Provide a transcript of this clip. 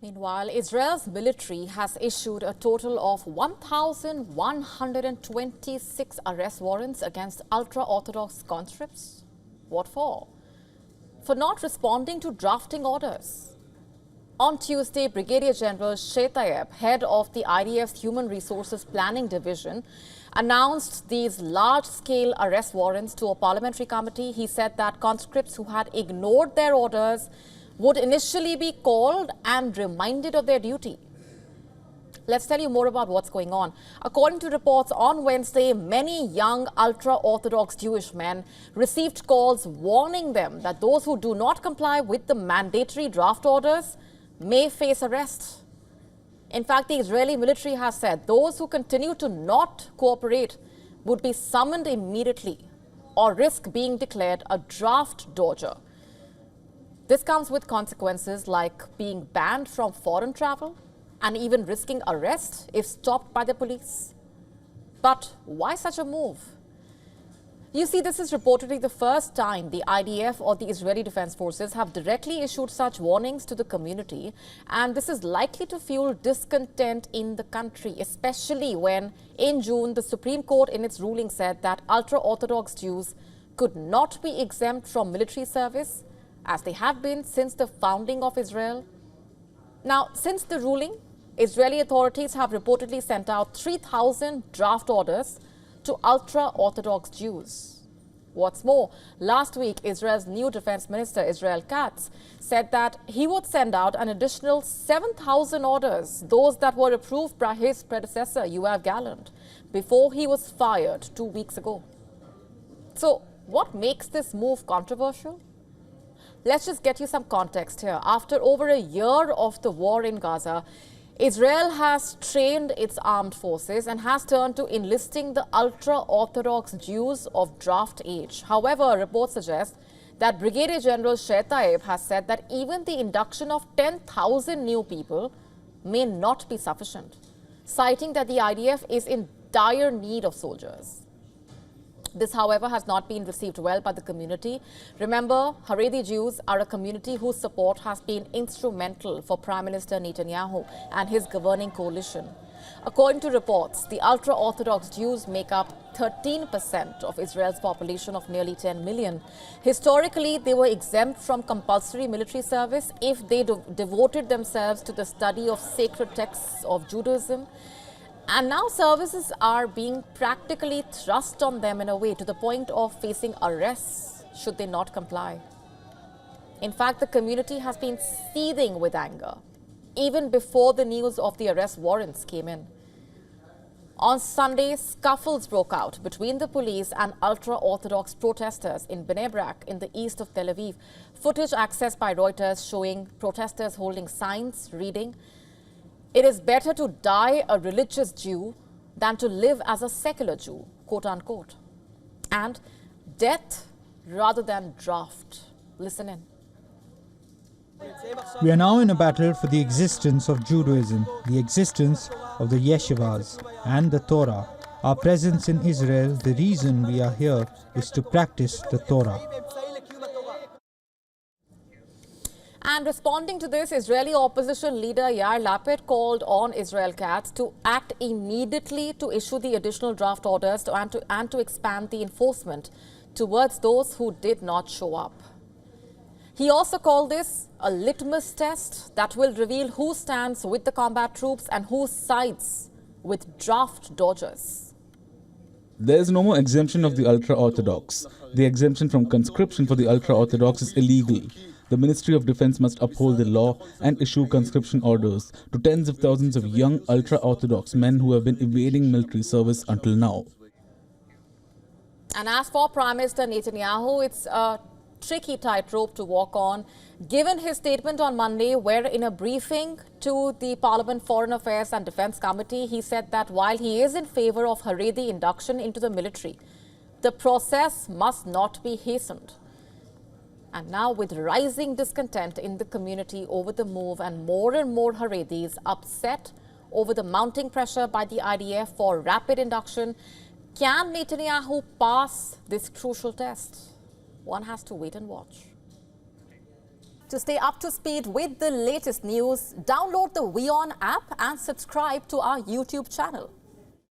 Meanwhile, Israel's military has issued a total of 1,126 arrest warrants against ultra-Orthodox conscripts. What for? For not responding to drafting orders. On Tuesday, Brigadier General Shay Tayeb, head of the IDF's Human Resources Planning Division, announced these large-scale arrest warrants to a parliamentary committee. He said that conscripts who had ignored their orders would initially be called and reminded of their duty. Let's tell you more about what's going on. According to reports on Wednesday, many young ultra-Orthodox Jewish men received calls warning them that those who do not comply with the mandatory draft orders may face arrest. In fact, the Israeli military has said those who continue to not cooperate would be summoned immediately or risk being declared a draft dodger. This comes with consequences like being banned from foreign travel and even risking arrest if stopped by the police. But why such a move? You see, this is reportedly the first time the IDF or the Israeli Defense Forces have directly issued such warnings to the community, and this is likely to fuel discontent in the country, especially when in June the Supreme Court in its ruling said that ultra-Orthodox Jews could not be exempt from military service as they have been since the founding of Israel. Now, since the ruling, Israeli authorities have reportedly sent out 3,000 draft orders to ultra-Orthodox Jews. What's more, last week, Israel's new defense minister, Israel Katz, said that he would send out an additional 7,000 orders, those that were approved by his predecessor, Yoav Gallant, before he was fired 2 weeks ago. So, what makes this move controversial? Let's just get you some context here. After over a year of the war in Gaza, Israel has trained its armed forces and has turned to enlisting the ultra-Orthodox Jews of draft age. However, reports suggest that Brigadier General Shay Tayeb has said that even the induction of 10,000 new people may not be sufficient, citing that the IDF is in dire need of soldiers. This, however, has not been received well by the community. Remember, Haredi Jews are a community whose support has been instrumental for Prime Minister Netanyahu and his governing coalition. According to reports, the ultra-Orthodox Jews make up 13% of Israel's population of nearly 10 million. Historically, they were exempt from compulsory military service if they devoted themselves to the study of sacred texts of Judaism. And now services are being practically thrust on them in a way to the point of facing arrests should they not comply. In fact, the community has been seething with anger even before the news of the arrest warrants came in. On Sunday, scuffles broke out between the police and ultra-Orthodox protesters in Bnei Brak in the east of Tel Aviv. Footage accessed by Reuters showing protesters holding signs reading, "It is better to die a religious Jew than to live as a secular Jew," quote unquote. And death rather than draft. Listen in. We are now in a battle for the existence of Judaism, the existence of the yeshivas and the Torah. Our presence in Israel, the reason we are here is to practice the Torah. And responding to this, Israeli opposition leader Yair Lapid called on Israel Katz to act immediately to issue the additional draft orders and to expand the enforcement towards those who did not show up. He also called this a litmus test that will reveal who stands with the combat troops and who sides with draft dodgers. There is no more exemption of the ultra-Orthodox. The exemption from conscription for the ultra-Orthodox is illegal. The Ministry of Defense must uphold the law and issue conscription orders to tens of thousands of young ultra-Orthodox men who have been evading military service until now. And as for Prime Minister Netanyahu, it's a tricky tightrope to walk on, given his statement on Monday, where in a briefing to the Parliament Foreign Affairs and Defense Committee, he said that while he is in favor of Haredi induction into the military, the process must not be hastened. And now, with rising discontent in the community over the move and more Haredis upset over the mounting pressure by the IDF for rapid induction, can Netanyahu pass this crucial test? One has to wait and watch. To stay up to speed with the latest news, download the WION app and subscribe to our YouTube channel.